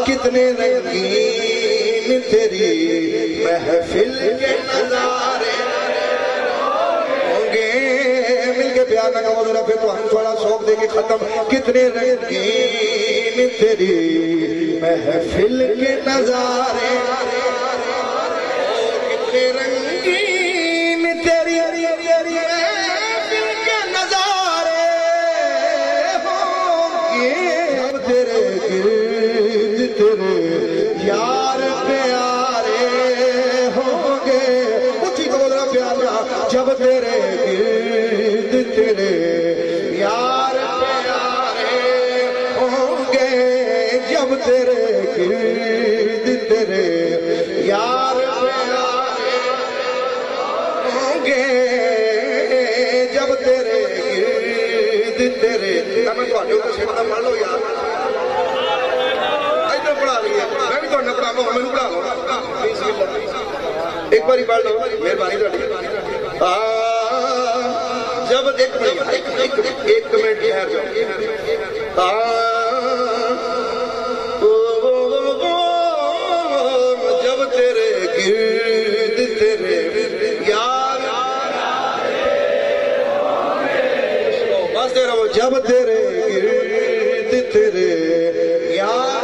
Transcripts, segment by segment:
कितने रंगीन तेरी महफिल के नजारे होंगे। मिलके प्यार लगा वो जरा फिर तो हम थोड़ा शौक देके खत्म। कितने रंगीन तेरी महफिल के नजारे, कितने रंगीन तेरी महफिल के नजारे होंगे। अब तेरे गिर्द तेरे यार प्यारे होंगे। उठी को बोल रहा प्यार जब तेरे गिर्द तेरे यार प्यारे होंगे। जब तेरे गिर्द तेरे यार प्यारे होंगे। जब तेरे गिर्द तेरे मैं तो पढ़ लो यार पढ़ा लिया मैं भी थोड़ा पढ़ा लो मैंने पढ़ा लो एक बार पढ़ लो मेहरबानी। जब एक मिनट ठहर जाओ। जब तेरे गिर्द तेरे यार बस तेरा वो जब तेरे गिर्द तेरे यार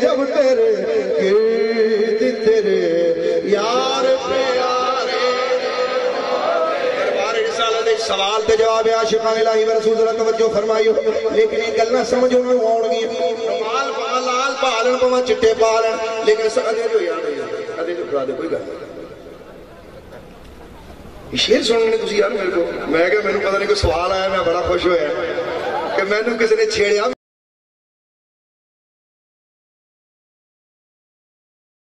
जब तेरे गिर्द तेरे यार प्यारे। सवाल ते जवाब आशिकान इलाही व रसूल ज़रा तवज्जो फरमाइयो। लेकिन ये गल्लां समझ उन्होंने आउणगी माल पा लाल पालन पवा चिट्टे पालन लेकिन अदे जो यार अदे जो करा दे कोई गल शेर सुनने तुसी यार मेरे को मैं क्या मैनू पता नहीं कोई सवाल आया मैं बड़ा खुश होया कि मैनू किसी ने छेड़िया।